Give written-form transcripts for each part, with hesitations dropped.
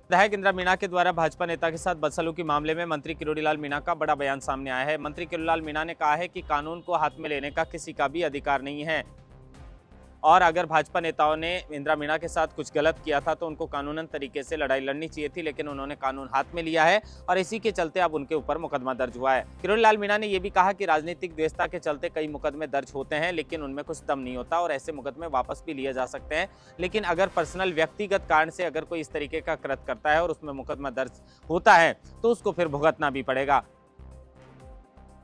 विधायक इंदिरा मीणा के द्वारा भाजपा नेता के साथ बदसलूकी मामले में मंत्री किरोड़ीलाल मीणा का बड़ा बयान सामने आया है। मंत्री किरोड़ीलाल मीणा ने कहा है कि कानून को हाथ में लेने का किसी का भी अधिकार नहीं है और अगर भाजपा नेताओं ने इंदिरा मीणा के साथ कुछ गलत किया था तो उनको कानूनन तरीके से लड़ाई लड़नी चाहिए थी, लेकिन उन्होंने कानून हाथ में लिया है और इसी के चलते अब उनके ऊपर मुकदमा दर्ज हुआ है। किरोड़ीलाल मीणा ने यह भी कहा कि राजनीतिक द्वेषता के चलते कई मुकदमे दर्ज होते हैं, लेकिन उनमें कुछ दम नहीं होता और ऐसे मुकदमे वापस भी लिए जा सकते हैं। लेकिन अगर पर्सनल व्यक्तिगत कारण से अगर कोई इस तरीके का कृत्य करता है और उसमें मुकदमा दर्ज होता है तो उसको फिर भुगतना भी पड़ेगा।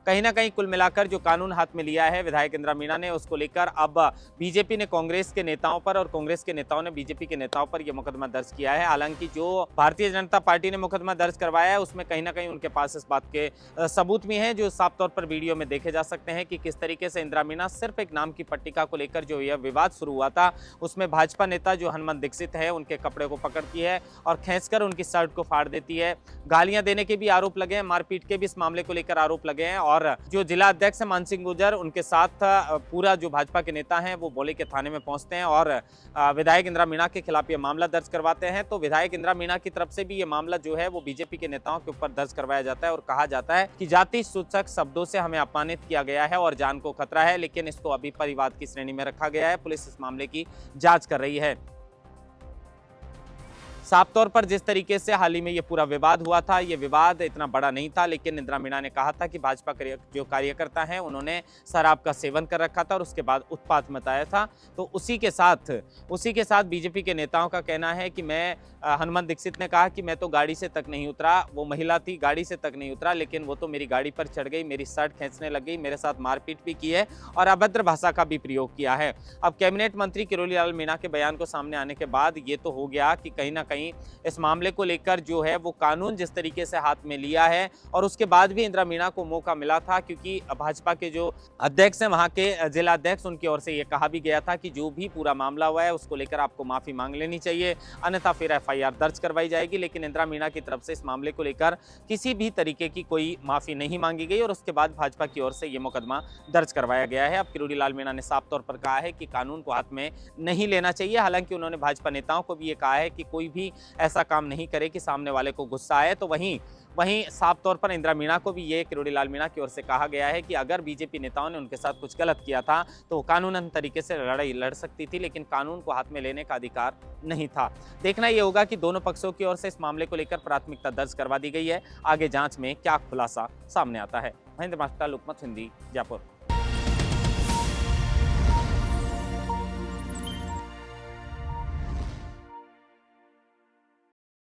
कहीं ना कहीं कुल मिलाकर जो कानून हाथ में लिया है विधायक इंदिरा मीणा ने, उसको लेकर अब बीजेपी ने कांग्रेस के नेताओं पर और कांग्रेस के नेताओं ने बीजेपी के नेताओं पर यह मुकदमा दर्ज किया है। हालांकि जो भारतीय जनता पार्टी ने मुकदमा दर्ज करवाया है उसमें कहीं ना कहीं उनके पास इस बात के सबूत भी हैं जो साफ तौर पर वीडियो में देखे जा सकते हैं कि किस तरीके से इंदिरा मीणा सिर्फ एक नाम की पट्टिका को लेकर जो यह विवाद शुरू हुआ था उसमें भाजपा नेता जो हनुमंत दीक्षित है उनके कपड़े को पकड़ती है और खींचकर उनकी शर्ट को फाड़ देती है। गालियां देने के भी आरोप लगे हैं, मारपीट के भी इस मामले को लेकर आरोप लगे हैं और जो जिला अध्यक्ष मान सिंह गुर्जर उनके साथ पूरा जो भाजपा के नेता हैं वो बोले के थाने में पहुंचते हैं और विधायक इंदिरा मीणा के खिलाफ ये मामला दर्ज करवाते हैं। तो विधायक इंदिरा मीणा की तरफ से भी ये मामला जो है वो बीजेपी के नेताओं के ऊपर दर्ज करवाया जाता है और कहा जाता है कि जाति सूचक शब्दों से हमें अपमानित किया गया है और जान को खतरा है, लेकिन इसको अभी परिवाद की श्रेणी में रखा गया है। पुलिस इस मामले की जांच कर रही है। साफ तौर पर जिस तरीके से हाल ही में ये पूरा विवाद हुआ था, ये विवाद इतना बड़ा नहीं था, लेकिन इंदिरा मीणा ने कहा था कि भाजपा जो कार्यकर्ता हैं उन्होंने शराब का सेवन कर रखा था और उसके बाद उत्पात मचाया था। तो उसी के साथ बीजेपी के नेताओं का कहना है कि मैं हनुमंत दीक्षित ने कहा कि मैं तो गाड़ी से तक नहीं उतरा, वो महिला थी, गाड़ी से तक नहीं उतरा, लेकिन वो तो मेरी गाड़ी पर चढ़ गई, मेरी शर्ट खींचने लग गई, मेरे साथ मारपीट भी की है और अभद्र भाषा का भी प्रयोग किया है। अब कैबिनेट मंत्री किरोड़ीलाल मीणा के बयान को सामने आने के बाद ये तो हो गया कि कहीं ना कहीं इस मामले को लेकर जो है वो कानून जिस तरीके से हाथ में लिया है और उसके बाद भी इंदिरा मीणा को मौका मिला था क्योंकि भाजपा के जो अध्यक्ष हैं वहां के जिला अध्यक्ष उनकी ओर से ये कहा भी गया था कि जो भी पूरा मामला हुआ है उसको लेकर आपको माफी मांग लेनी चाहिए, अन्यथा फिर एफआईआर दर्ज करवाई जाएगी। लेकिन इंदिरा मीणा की तरफ से इस मामले को लेकर किसी भी तरीके की कोई माफी नहीं मांगी गई और उसके बाद भाजपा की ओर से ये मुकदमा दर्ज करवाया गया है। अब किरोड़ीलाल मीणा ने साफ तौर पर कहा है कि कानून को हाथ में नहीं लेना चाहिए। हालांकि उन्होंने भाजपा नेताओं को भी ये कहा है कि कोई भी ऐसा काम नहीं करे कि सामने वाले को गुस्सा आए। तो वहीं साफ तौर पर इंदिरा मीणा को भी ये किरोड़ीलाल मीणा की ओर से कहा गया है कि अगर बीजेपी नेताओं ने उनके साथ कुछ गलत किया था तो कानूनन तरीके से लड़ाई लड़ सकती थी, लेकिन कानून को हाथ में लेने का अधिकार नहीं था। देखना यह होगा कि दोनों पक्षों की ओर से इस मामले को लेकर प्राथमिकता दर्ज करवा दी गई है। आगे जांच में क्या खुलासा सामने आता है। महेंद्र मास्टर, लोकमत हिंदी, जयपुर।